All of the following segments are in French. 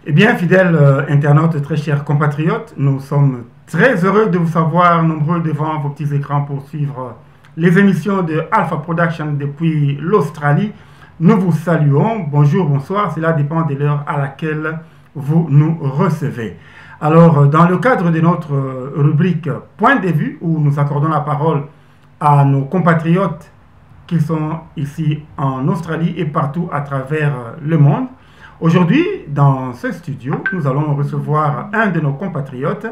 Eh bien, fidèles internautes, très chers compatriotes, nous sommes très heureux de vous savoir nombreux devant vos petits écrans pour suivre les émissions de Alpha Production depuis l'Australie. Nous vous saluons, bonjour, bonsoir, cela dépend de l'heure à laquelle vous nous recevez. Alors, dans le cadre de notre rubrique Point de vue, où nous accordons la parole à nos compatriotes qui sont ici en Australie et partout à travers le monde, aujourd'hui, dans ce studio, nous allons recevoir un de nos compatriotes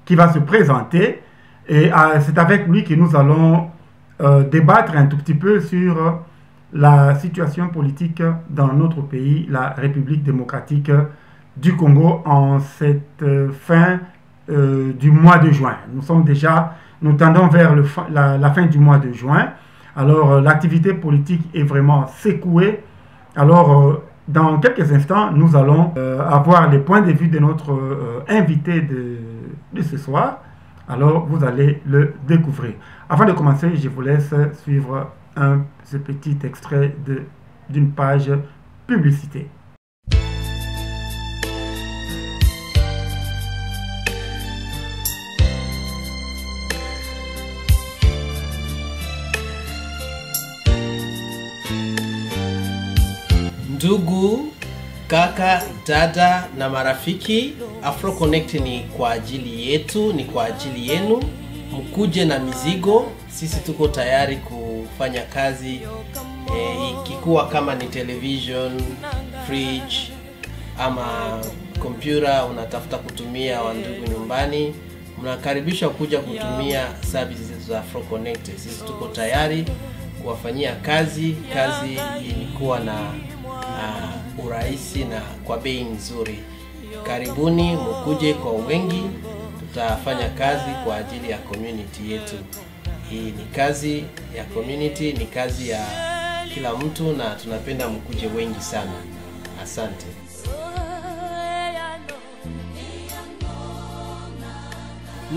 qui va se présenter et c'est avec lui que nous allons débattre un tout petit peu sur la situation politique dans notre pays, la République démocratique du Congo, en cette fin du mois de juin. Nous tendons vers la fin du mois de juin. Alors, l'activité politique est vraiment secouée. Alors, dans quelques instants, nous allons avoir les points de vue de notre invité de ce soir. Alors, vous allez le découvrir. Avant de commencer, je vous laisse suivre ce petit extrait d'une page publicité. Ndugu, kaka, dada na marafiki, Afro Connect ni kwa ajili yetu, ni kwa ajili yenu. Mkuje na mizigo, sisi tuko tayari kufanya kazi, ikikuwa kama ni television, fridge ama kompyuta unatafuta kutumia wa ndugu nyumbani, mnakaribishwa kuja kutumia services za Afro Connect. Sisi tuko tayari kuwafanyia kazi ilikuwa na urahisi na kwa bei nzuri. Karibuni, mkuje kwa wengi, tutafanya kazi kwa ajili ya community yetu. Hii ni kazi ya community, ni kazi ya kila mtu na tunapenda mkuje wengi sana. Asante.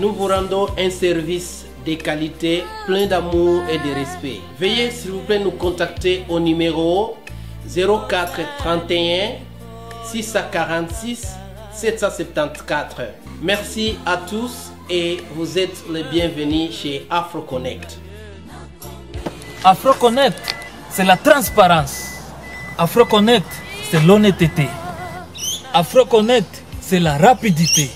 Nous vous rendons un service de qualité, plein d'amour et de respect. Veuillez s'il vous plaît nous contacter au numéro 04 31 646 774. Merci à tous et vous êtes les bienvenus chez Afro Connect. Afro Connect, c'est la transparence. Afro Connect, c'est l'honnêteté. Afro Connect, c'est la rapidité.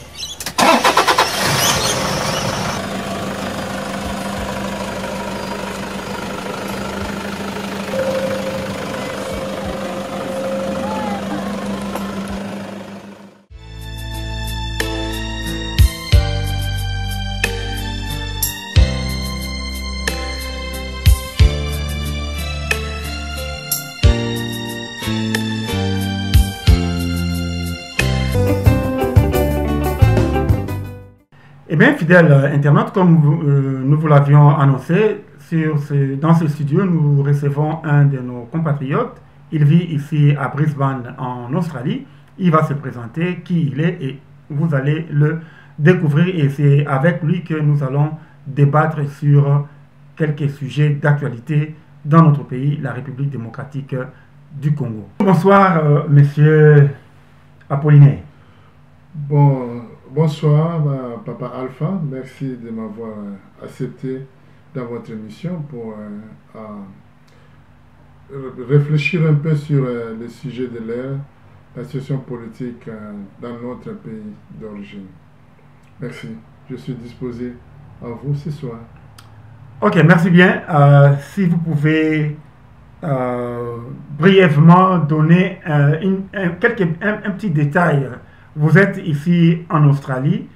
Eh bien, fidèles internautes, comme nous vous l'avions annoncé, dans ce studio, nous recevons un de nos compatriotes. Il vit ici à Brisbane, en Australie. Il va se présenter qui il est et vous allez le découvrir. Et c'est avec lui que nous allons débattre sur quelques sujets d'actualité dans notre pays, la République démocratique du Congo. Bonsoir, monsieur Apollinaire. Bonsoir, Papa Alpha. Merci de m'avoir accepté dans votre émission pour réfléchir un peu sur le sujet de l'ère, la situation politique dans notre pays d'origine. Merci. Je suis disposé à vous ce soir. Ok, merci bien. Si vous pouvez brièvement donner un petit détail. Vous êtes ici en Australie,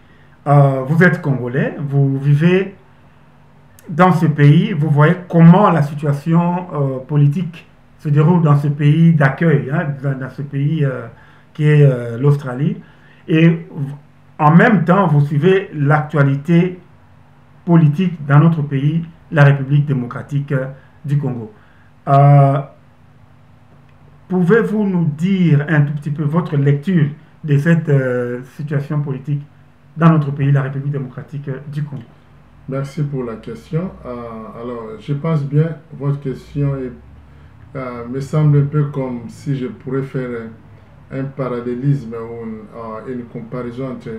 vous êtes congolais, vous vivez dans ce pays, vous voyez comment la situation politique se déroule dans ce pays d'accueil, dans ce pays qui est l'Australie. Et en même temps, vous suivez l'actualité politique dans notre pays, la République démocratique du Congo. Pouvez-vous nous dire un tout petit peu votre lecture de cette situation politique dans notre pays, la République démocratique du Congo? Merci pour la question. Alors, je pense bien, votre question me semble un peu comme si je pourrais faire un parallélisme ou une comparaison entre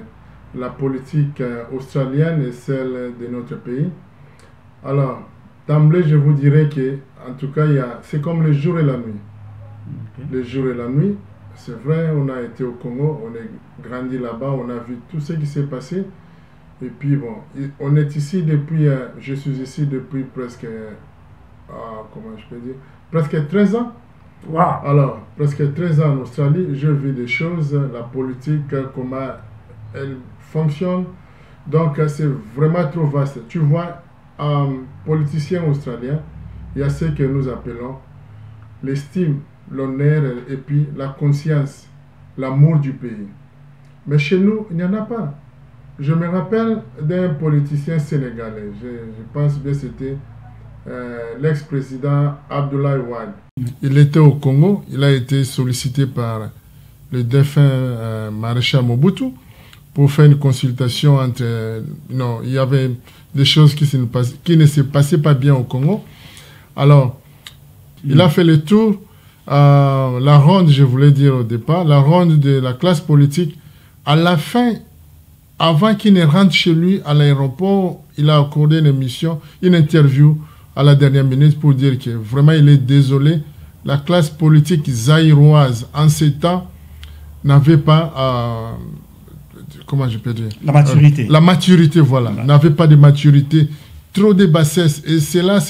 la politique australienne et celle de notre pays. Alors, d'emblée, je vous dirais que, en tout cas, c'est comme le jour et la nuit. Okay. Le jour et la nuit, c'est vrai, on a été au Congo, on est grandi là-bas, on a vu tout ce qui s'est passé. Et puis, bon, on est ici depuis, je suis ici depuis presque, comment je peux dire, presque 13 ans. Wow. Alors, presque 13 ans en Australie, je vis des choses, la politique, comment elle fonctionne. Donc, c'est vraiment trop vaste. Tu vois, politicien australien, il y a ce que nous appelons l'estime, l'honneur et puis la conscience, l'amour du pays. Mais chez nous, il n'y en a pas. Je me rappelle d'un politicien sénégalais, je pense bien c'était l'ex-président Abdoulaye Wade. Il était au Congo, il a été sollicité par le défunt maréchal Mobutu pour faire une consultation entre... non, il y avait des choses qui ne se passaient pas bien au Congo. Alors, il a fait le tour, la ronde, je voulais dire au départ, la ronde de la classe politique. À la fin, avant qu'il ne rentre chez lui à l'aéroport, il a accordé une interview à la dernière minute pour dire que vraiment il est désolé. La classe politique zaïroise en ces temps n'avait pas, comment je peux dire, la maturité. La maturité, voilà. N'avait pas de maturité, trop de bassesse. Et cela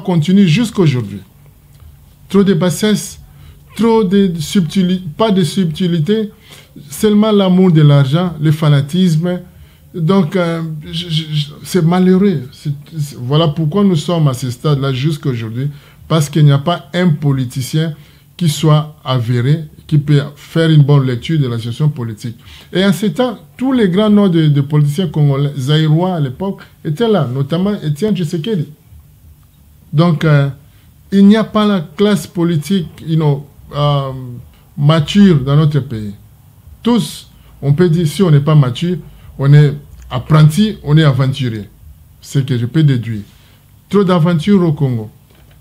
continue jusqu'à aujourd'hui. Trop de bassesse, trop de subtilité, pas de subtilité, seulement l'amour de l'argent, le fanatisme. Donc, c'est malheureux. Voilà pourquoi nous sommes à ce stade-là jusqu'à aujourd'hui, parce qu'il n'y a pas un politicien qui soit avéré, qui peut faire une bonne lecture de la situation politique. Et en ce temps, tous les grands noms de politiciens congolais, zaïrois à l'époque, étaient là, notamment Étienne Tshisekedi. Donc, il n'y a pas la classe politique mature dans notre pays. Tous, on peut dire, si on n'est pas mature, on est apprenti, on est aventurier. C'est ce que je peux déduire. Trop d'aventures au Congo.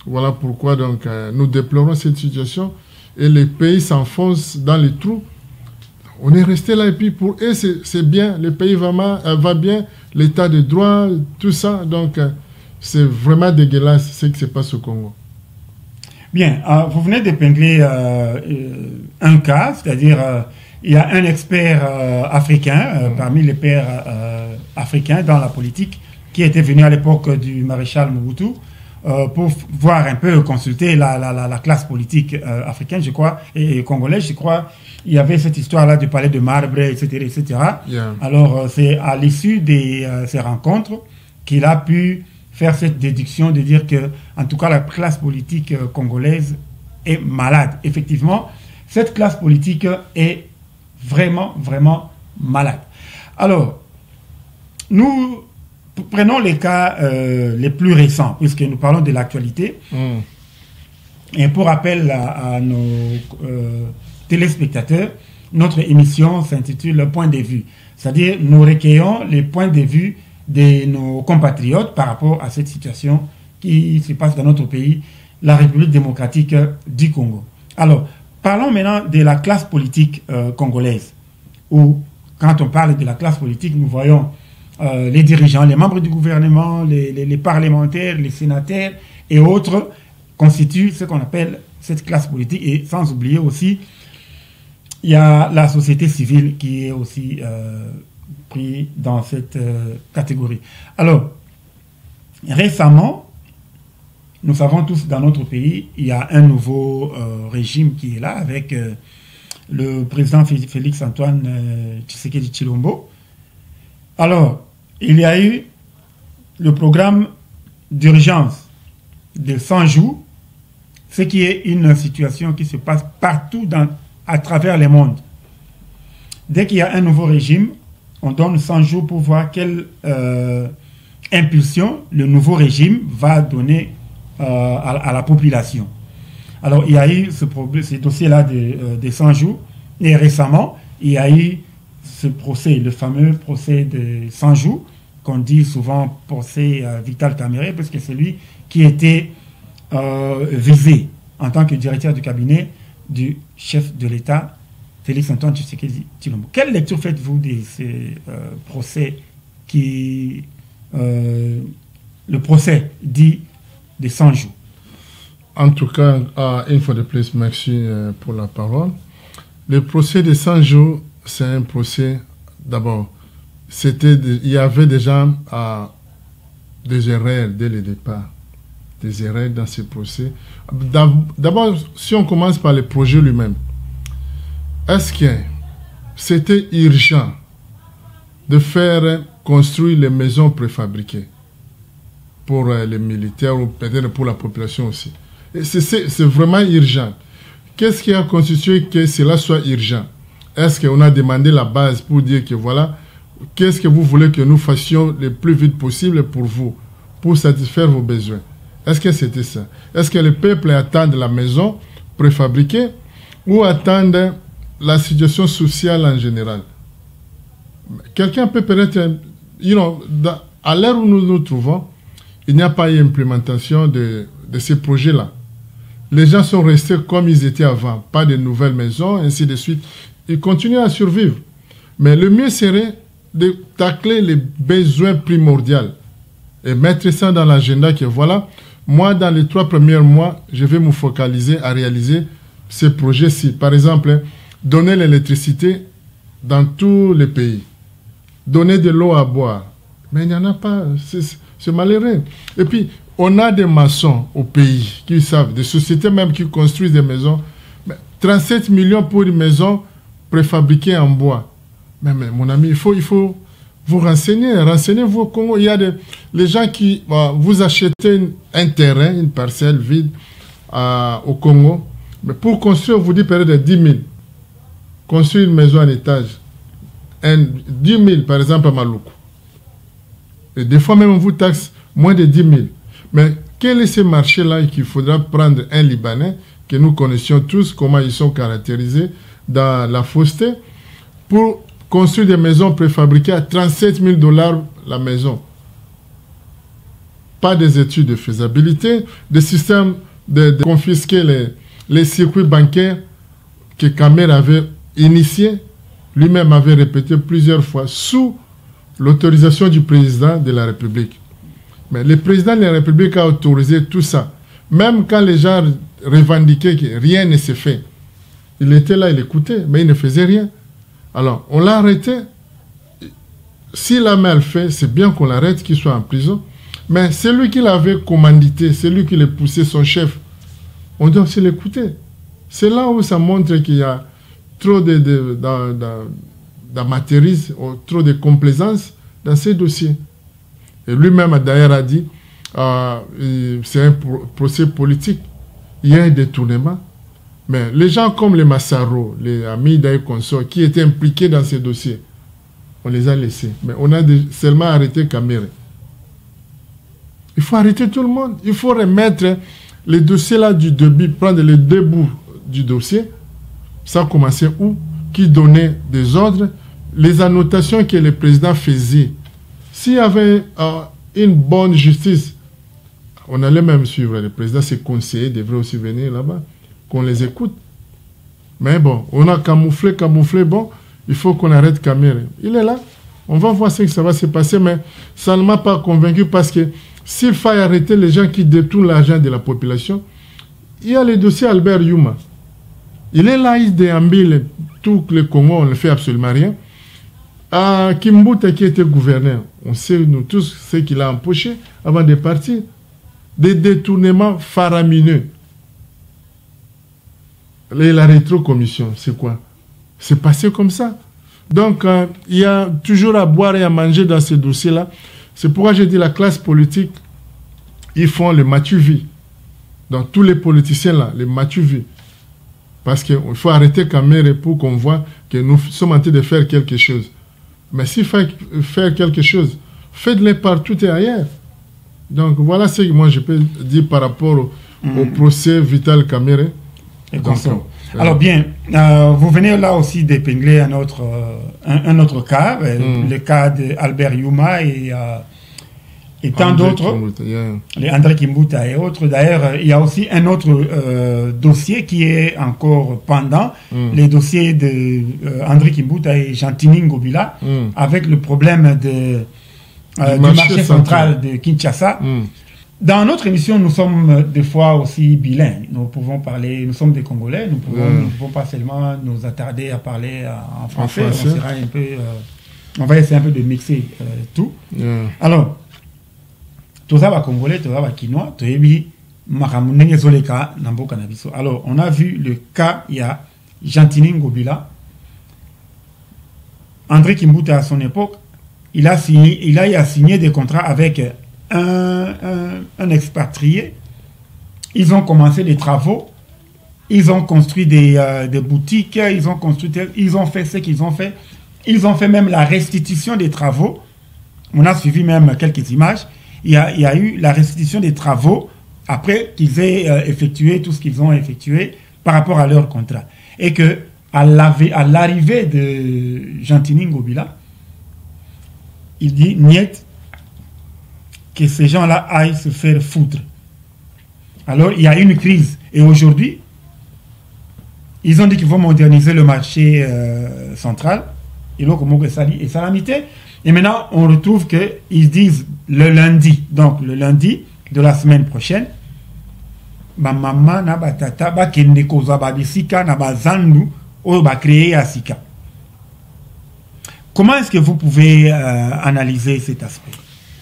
Voilà pourquoi donc, nous déplorons cette situation et les pays s'enfoncent dans les trous. On est resté là et puis pour eux, c'est bien, le pays va bien, l'état de droit, tout ça. Donc, c'est vraiment dégueulasse ce qui se passe au Congo. Bien, vous venez d'épingler un cas, c'est-à-dire il y a un expert africain, parmi les pairs africains dans la politique, qui était venu à l'époque du maréchal Mobutu pour voir un peu, consulter la classe politique africaine, je crois, et congolaise, je crois. Il y avait cette histoire-là du palais de marbre, etc., etc. Yeah. Alors, c'est à l'issue de ces rencontres qu'il a pu faire cette déduction de dire que, en tout cas, la classe politique congolaise est malade. Effectivement, cette classe politique est vraiment, vraiment malade. Alors, nous prenons les cas les plus récents, puisque nous parlons de l'actualité. Et pour rappel à nos téléspectateurs, notre émission s'intitule « Point de vue ». C'est-à-dire, nous recueillons les points de vue de nos compatriotes par rapport à cette situation qui se passe dans notre pays, la République démocratique du Congo. Alors, parlons maintenant de la classe politique congolaise, où, quand on parle de la classe politique, nous voyons les dirigeants, les membres du gouvernement, les parlementaires, les sénateurs et autres constituent ce qu'on appelle cette classe politique. Et sans oublier aussi, il y a la société civile qui est aussi pris dans cette catégorie. Alors, récemment, nous savons tous dans notre pays, il y a un nouveau régime qui est là avec le président Félix Antoine Tshisekedi Tshilombo. Alors, il y a eu le programme d'urgence de 100 jours, ce qui est une situation qui se passe partout à travers le monde. Dès qu'il y a un nouveau régime, on donne 100 jours pour voir quelle impulsion le nouveau régime va donner à la population. Alors, il y a eu ce dossier-là de 100 jours, et récemment, il y a eu ce procès, le fameux procès de 100 jours, qu'on dit souvent procès Vital Kamerhe, parce que c'est lui qui était visé en tant que directeur du cabinet du chef de l'État, Félix-Antoine Tshisekedi Tshilombo. Quelle lecture faites-vous de ces procès qui... le procès dit de 100 jours? En tout cas, une fois de plus, merci pour la parole. Le procès de 100 jours, c'est un procès, d'abord, il y avait déjà des erreurs dès le départ, des erreurs dans ce procès. D'abord, si on commence par le projet lui-même, est-ce que c'était urgent de faire construire les maisons préfabriquées pour les militaires ou peut-être pour la population aussi? C'est vraiment urgent. Qu'est-ce qui a constitué que cela soit urgent? Est-ce qu'on a demandé la base pour dire que voilà, qu'est-ce que vous voulez que nous fassions le plus vite possible pour vous, pour satisfaire vos besoins? Est-ce que c'était ça? Est-ce que le peuple attend la maison préfabriquée ou attend la situation sociale en général? Quelqu'un peut peut-être, à l'heure où nous nous trouvons, il n'y a pas eu implémentation de ces projets-là. Les gens sont restés comme ils étaient avant, pas de nouvelles maisons, ainsi de suite. Ils continuent à survivre. Mais le mieux serait de tacler les besoins primordiaux et mettre ça dans l'agenda que voilà, moi, dans les 3 premiers mois, je vais me focaliser à réaliser ces projets-ci. Par exemple, donner l'électricité dans tous les pays. Donner de l'eau à boire. Mais il n'y en a pas. C'est malheureux. Et puis, on a des maçons au pays qui savent, des sociétés même qui construisent des maisons. 37 millions pour une maison préfabriquée en bois. Mais mon ami, il faut vous renseigner. Renseignez-vous au Congo. Il y a les gens qui vous achetez un terrain, une parcelle vide au Congo. Mais pour construire, on vous dit peut-être 10 000. Construire une maison en étage. 10 000, par exemple, à Maluku. Et des fois même, on vous taxe moins de 10 000. Mais quel est ce marché-là qu'il faudra prendre un Libanais, que nous connaissions tous, comment ils sont caractérisés dans la fausseté, pour construire des maisons préfabriquées à 37 000 $ la maison. Pas des études de faisabilité, des systèmes de confisquer les circuits bancaires que Kamer avait initiés, lui-même avait répété plusieurs fois, sous l'autorisation du président de la République. Mais le président de la République a autorisé tout ça. Même quand les gens revendiquaient que rien ne s'est fait. Il était là, il écoutait, mais il ne faisait rien. Alors, on l'a arrêté. S'il a mal fait, c'est bien qu'on l'arrête, qu'il soit en prison. Mais celui qui l'avait commandité, celui qui l'a poussé, son chef, on doit aussi l'écouter. C'est là où ça montre qu'il y a trop d'amateurisme, trop de complaisance dans ces dossiers. Et lui-même, d'ailleurs, a dit, c'est un procès politique. Il y a un détournement. Mais les gens comme les Massaro, les amis d'Aïe Consort, qui étaient impliqués dans ces dossiers, on les a laissés. Mais on a seulement arrêté Kamere. Il faut arrêter tout le monde. Il faut remettre les dossiers là du début, prendre les 2 bouts du dossier. Ça a commencé où? Qui donnait des ordres? Les annotations que le président faisait. S'il y avait une bonne justice, on allait même suivre. Le président, ses conseillers devraient aussi venir là-bas, qu'on les écoute. Mais bon, on a camouflé, bon, il faut qu'on arrête Kamere. Il est là, on va voir ce que ça va se passer, mais ça ne m'a pas convaincu parce que s'il faut arrêter les gens qui détournent l'argent de la population, il y a le dossier Albert Yuma. Il est là, il déambule tout le Congo, on ne fait absolument rien. À Kimbuta qui était gouverneur, on sait nous tous ce qu'il a empoché avant de partir. Des détournements faramineux. Et la rétrocommission, c'est quoi? C'est passé comme ça. Donc, il y a toujours à boire et à manger dans ces dossiers-là. C'est pourquoi j'ai dit la classe politique, ils font le matu-vie. Donc, tous les politiciens là, les matu-vie. Parce qu'il faut arrêter Kamere pour qu'on voit que nous sommes en train de faire quelque chose. Mais s'il faut faire quelque chose, faites-le partout et ailleurs. Donc, voilà ce que moi je peux dire par rapport au procès Vital Kamere. Alors bien, vous venez là aussi d'épingler un autre cas, le cas d'Albert Yuma et et tant d'autres, les André Kimbuta et autres. D'ailleurs, il y a aussi un autre dossier qui est encore pendant, les dossiers de André Kimbuta et Jantini Ngobila, avec le problème du marché central de Kinshasa. Dans notre émission, nous sommes des fois aussi bilingues. Nous pouvons parler, nous sommes des Congolais, nous ne pouvons pas seulement nous attarder à parler en français. On sera un peu, on va essayer un peu de mixer tout. Alors, tout ça va Congolais, tout ça va Quinois, tout ça alors, on a vu le cas, il y a Jantini Ngobila. André Kimbuta, à son époque, il a signé des contrats avec un expatrié. Ils ont commencé des travaux, ils ont construit des boutiques, ils ont fait ce qu'ils ont fait. Ils ont fait même la restitution des travaux. On a suivi même quelques images. Il y a eu la restitution des travaux après qu'ils aient effectué tout ce qu'ils ont effectué par rapport à leur contrat. Et que à l'arrivée de Jantini Ngobila, il dit niet que ces gens-là aillent se faire foutre. Alors il y a une crise. Et aujourd'hui, ils ont dit qu'ils vont moderniser le marché central. Et salamité. Et maintenant, on retrouve qu'ils disent le lundi, donc le lundi de la semaine prochaine, maman na batata ba kende koza ba bisika na bazandu o ba créer à Sika. Comment est-ce que vous pouvez analyser cet aspect?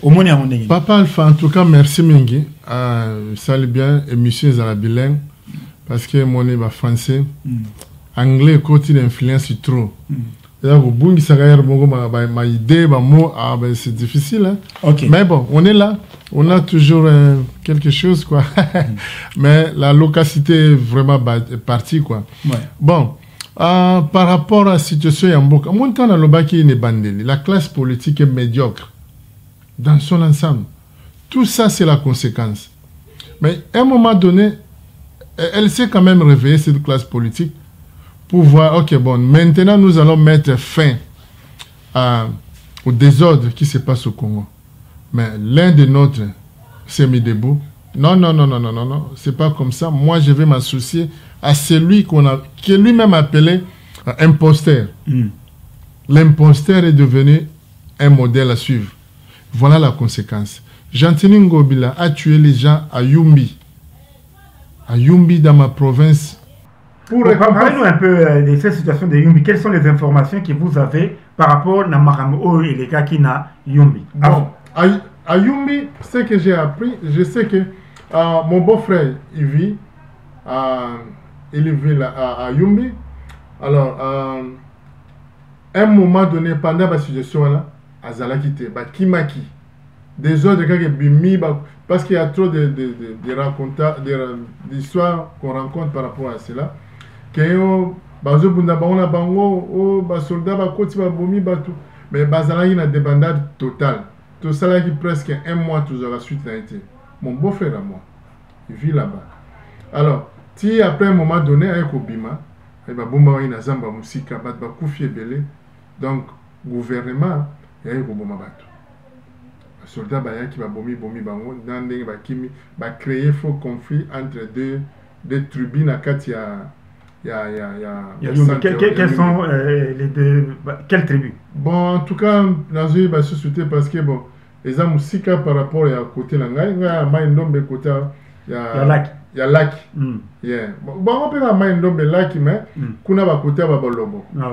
Au moins, Papa Alpha, en tout cas, merci Mingi. Salut bien, émission à la bilingue, parce que mon est français, anglais, côté d'influence trop. Ma idée, c'est difficile. Hein? Okay. Mais bon, on est là. On a toujours quelque chose, quoi. Mais la localité est vraiment partie, quoi. Ouais. Bon, par rapport à la situation Yamboka, la classe politique est médiocre dans son ensemble. Tout ça, c'est la conséquence. Mais à un moment donné, elle s'est quand même réveillée, cette classe politique, pour voir, ok, bon, maintenant nous allons mettre fin au désordre qui se passe au Congo. Mais l'un de nôtres s'est mis debout. Non, c'est pas comme ça. Moi, je vais m'associer à celui qui est lui-même appelé imposteur. L'imposteur est devenu un modèle à suivre. Voilà la conséquence. Jantini Ngobila a tué les gens à Yumbi. À Yumbi, dans ma province. Parlez-nous un peu de cette situation de Yumbi. Quelles sont les informations que vous avez par rapport à Marambo et les gars qui na Yumbi? Bon, à Yumbi, ce que j'ai appris, je sais que mon beau-frère, il vit à Yumbi. Alors, à un moment donné, pendant la situation là, à Zalakite, Kimaki, des autres gars qui bimi, parce qu'il y a trop d'histoires qu'on rencontre par rapport à cela. Mais bazala une débandade totale. Tout ça qui presque un mois toujours la suite a été. Mon beau-frère à moi, il vit là-bas. Alors, si après un moment donné, avec Obima, il va bomba ina zamba musika bat ba kufie belé. Donc gouvernement il y a eu bomba bato. Soldat baya qui va bomi bango dans des ba kimi ba créer faux conflit entre deux tribus à Katia. Quelles sont les deux... Quelles tribus? Bon, en tout cas, dans une société, parce que bon, les hommes aussi par rapport à côté là, il y a côté, il y a lac. Bon, on peut avoir un lac, mais qu'on a côté à Babalobo. Ah,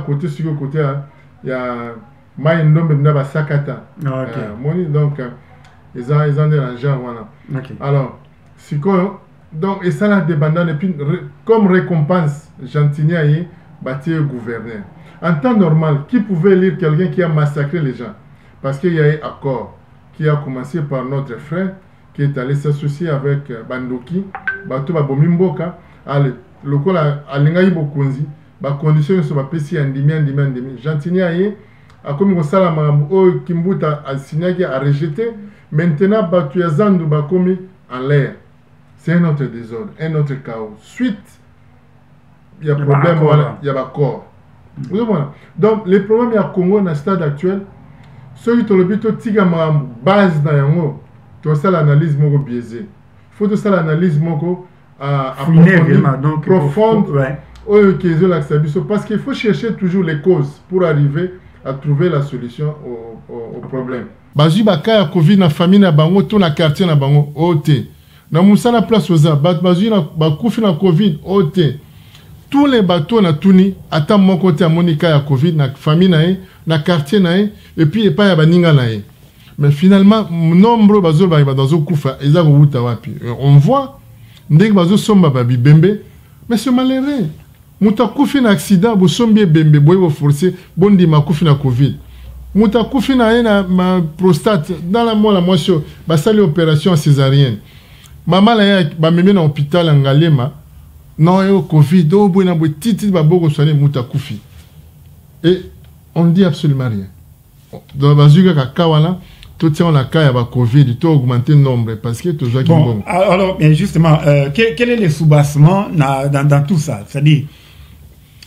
côté sur côté, il y a Maïndombe na Sakata. Donc, ils ont des argent, voilà. Alors, c'est quoi? Donc, et ça, la débandade, et puis, comme récompense, Jantini Aye, bâti gouverneur. En temps normal, qui pouvait lire quelqu'un qui a massacré les gens? Parce qu'il y a eu un accord qui a commencé par notre frère, qui est allé s'associer avec Bandoki, Bato Babomimboka, le col à Lingaï Bokonzi, condition sur ma PC en demi. Jantini Aye, a comme ça, Kimbuta a signé, a rejeté. Maintenant, Bato Yazandu Bakomi en l'air. C'est un autre désordre, un autre chaos. Suite, il y a problème, il y a accord. Donc, les problèmes à Congo, dans le stade actuel, Ceux qui ont le but de ma base dans yango, tu as ça l'analyse moko biaisé. Faut de ça l'analyse moko profonde. Parce qu'il faut chercher toujours les causes pour arriver à trouver la solution au problème. Bazui baka ya Covid na famille na bango to na quartier na bango ote. Na musala place oza bazui na bakufi na Covid ote. Tous les bateaux na tuni ata mon côté à Monica ya Covid na famille na quartier na et puis et pas ya baninga na. Mais finalement nombre bazo ba bazo kufa eza ko wuta wapi. On voit ndenge bazo somba ba bibembe mais c'est malheureux. Muta kufi na accident bo sombi bembe boy bo forcer bondi ma kufi na Covid. Muta kufi na ma prostate dans la moisson ba sali opération césarienne. Maman la ba meme na hôpital Ngalema. Non, il y a Covid, et on ne dit absolument rien. Dans la Bazuga Kawana, tout ça, on a Covid, tout augmenter le nombre, parce que tout ça qui est bon. Alors, justement, quel est le sous-bassement dans tout ça? C'est-à-dire,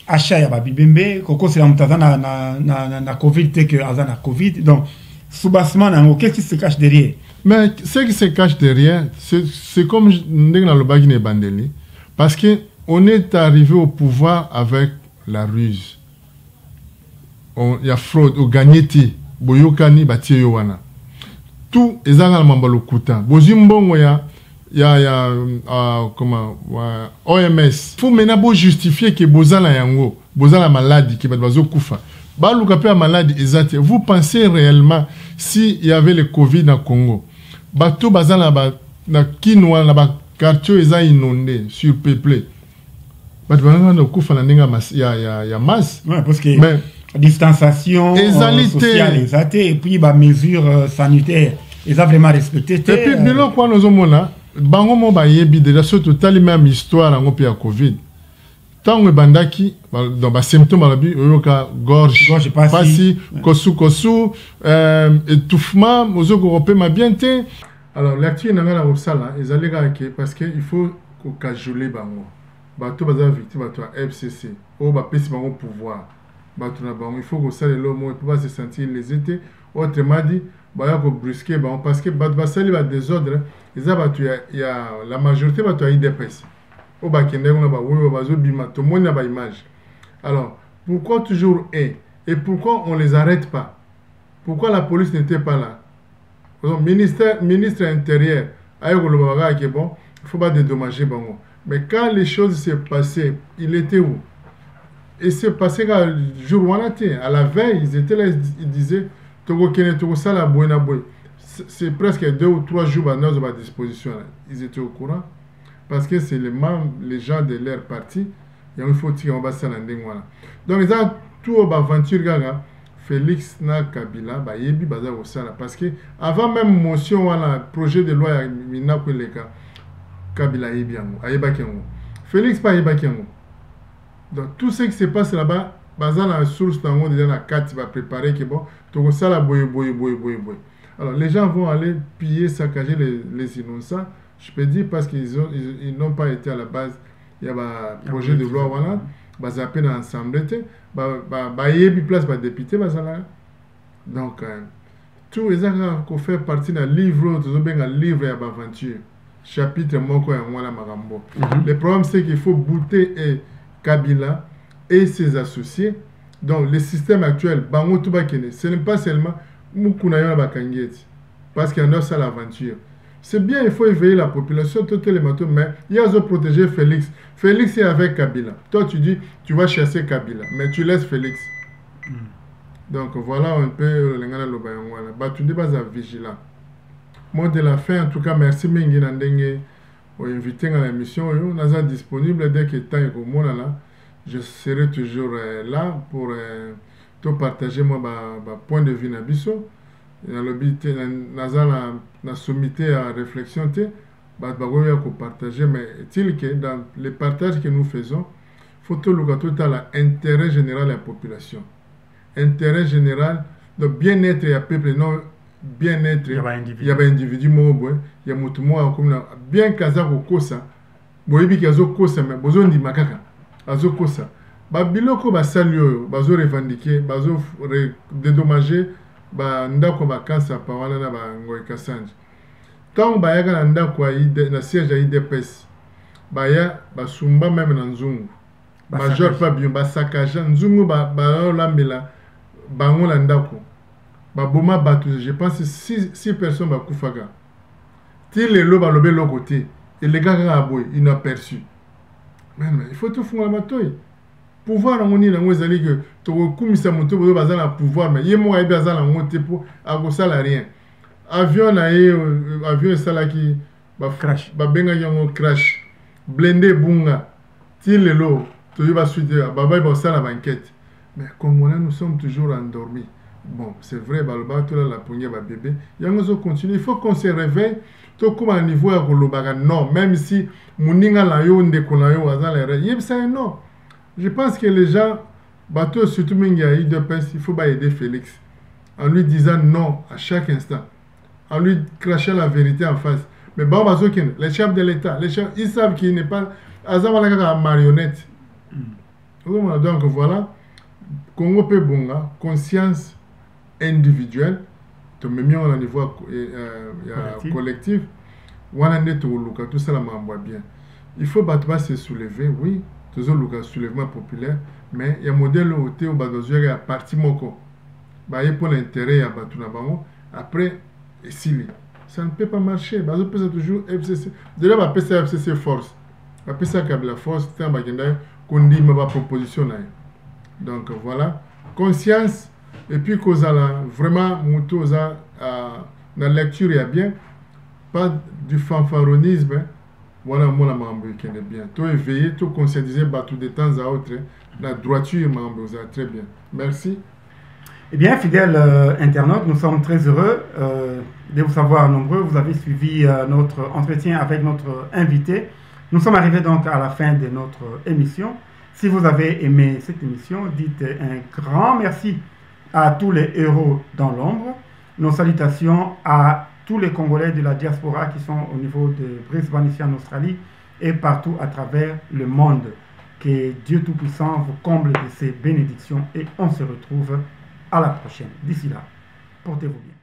achat ya babibembe, koko c'est la Covid, c'est que azana Covid, donc, sous-bassement, qu'est-ce qui se cache derrière? Mais ce qui se cache derrière, c'est comme dans le bagine bandeli. Parce qu'on est arrivé au pouvoir avec la ruse. Il y a fraude, au gagneti, boyokani, bati yowana. Tout est dans le mambalo kuta. Bozimbongo ya comment, OMS. Faut maintenant justifier que bozala yango, bozala maladie, qui va dozo kufa. Baluka pe maladie exacte. Vous pensez réellement s'il y avait le Covid dans le Congo? Bato bazala na kinwa na ba quartier est inondé, surpeuplé. Il y a masse. Ouais, parce que distanciation sociale, et puis les mesures sanitaires, ils ont vraiment respecté. Et puis, nous avons déjà surtout la même histoire en Covid. Tant que bandaki, dans les symptômes, gorge, passi, kosu, étouffement, aux bien. Alors, l'activité n'a pas de ils allaient parce qu'il faut qu'on cajole bango. Bato baza victime bato FCC. Oh ba pesi bango pouvoir. Bato na bango, il faut qu'on sale l'homme pour pas se sentir lésité. Autrement dit, ba ko brusquer bango parce que bato basali ba désordre, ils a bato ya la majorité bato a IDPS. Oh ba kende on ba oui ba zo bima to monde na ba image. Alors, pourquoi toujours et pourquoi on les arrête pas? Pourquoi la police n'était pas là? Donc, ministre intérieur, il bon, il faut pas dédommager Bango. Mais quand les choses s'est passées, il était où? Et c'est passé quand le jour où on était. À la veille, ils étaient là, ils disaient c'est presque 2 ou 3 jours à notre disposition. Ils étaient au courant. Parce que c'est les gens de leur parti. Et il faut tirer en bas ça. Donc, ils ont tout au aventure gaga. Félix na Kabila ba yebi baza osala parce que avant même motion wala projet de loi mina ko leka Kabila yebi yango ayeba kengo Félix pas yeba kengo. Donc tout ce qui se passe là-bas baza la source tango déjà la carte va préparer que bon to ko sala boy. Alors les gens vont aller piller, saccager les innocents, je peux dire parce qu'ils n'ont pas été à la base. Il y a un projet de loi wala baza peine ensemble yebi place ba député bazala. Donc tout les gens qu'on fait partie d'un livre un livre à aventure chapitre moko ya mwana marambo. Le problème c'est qu'il faut bouter Kabila et ses associés. Donc le système actuel bango tout bakene ce n'est pas seulement mukuna yo bakangeti parce qu'il y a une seule aventure. C'est bien, il faut éveiller la population, tout les matins, mais il y a à protéger Félix. Félix est avec Kabila. Toi, tu dis, tu vas chasser Kabila, mais tu laisses Félix. Donc voilà un peu le Ngana Lobayangwana. Bah, tu n'es pas vigilant. Moi, de la fin, en tout cas, merci Mingi Nandenge pour inviter à l'émission. On est disponible dès que le temps est au monde là. Je serai toujours là pour te partager mon point de vue Nabiso. Dans le but, na sommité à réflexion, partager, mais est-il que dans les partages que nous faisons, il faut tout l'intérêt général de la population. Intérêt général, de bien-être et peuple, non bien-être, il y a un individu, il y a un bien kazako kosa, boyebi kazo kosa, mais besoin de makaka, azo kosa. Biloko ba salio, bazo revendiquer, bazo dédommager ba ndako bakansa pa wana na bangoy Kassanji tant bayaka na ndako na siège ya IDPS baya basumba même na nzungu major pas bien basakaja nzungu ba lambela bango na ndako baboma bato je pense 6 personnes bakufaka ti lelo balobe lo côté et les gars aboy inaperçu mais il faut tout faire la bataille pouvoir ngoni na ngozali que to kumisa moto bozo bazala pouvoir mais yemo ayi bazala ngote pour akosala rien avion na ye avion salaki ba crash ba benga yango crash blindé bunga ti lelo to yoba suite baba ba sala banquette mais comme on nous sommes toujours endormis. Bon, c'est vrai, la poignée va bébé. Il y a un continue. Il faut qu'on se réveille. Tout comme à niveau non, même si Mouninga la yo nde konayo azan les non. Je pense que les gens, bateau surtout Mingaï de Pes, il faut pas aider Félix en lui disant non à chaque instant, en lui crachant la vérité en face. Mais bon, les chefs de l'État, les chefs, ils savent qu'il n'est pas azan la marionnette. Donc voilà, Congo pe bonga, conscience individuel, to même au niveau collectif, tout ça m'envoie bien. Il faut pas se soulever, oui, toujours le soulèvement populaire, mais il y a un modèle où tu es à partir moko, pour l'intérêt à Batuna Bango, après, et si ça ne peut pas marcher, parce que c'est toujours FCC. Déjà, on appelle ça FCC force, on appelle ça la force, c'est un bagage qu'on dit ma proposition. Donc voilà, conscience. Et puis, vraiment, la lecture est bien, pas du fanfaronisme. Voilà, moi, la membre qui est bien. Tout éveillé, tout conscientiser, tout de temps à autre. La droiture, membre, très bien. Merci. Eh bien, fidèles internautes, nous sommes très heureux de vous savoir nombreux. Vous avez suivi notre entretien avec notre invité. Nous sommes arrivés donc à la fin de notre émission. Si vous avez aimé cette émission, dites un grand merci à tous les héros dans l'ombre. Nos salutations à tous les Congolais de la diaspora qui sont au niveau de Brisbane ici en Australie et partout à travers le monde. Que Dieu Tout-Puissant vous comble de ses bénédictions et on se retrouve à la prochaine. D'ici là, portez-vous bien.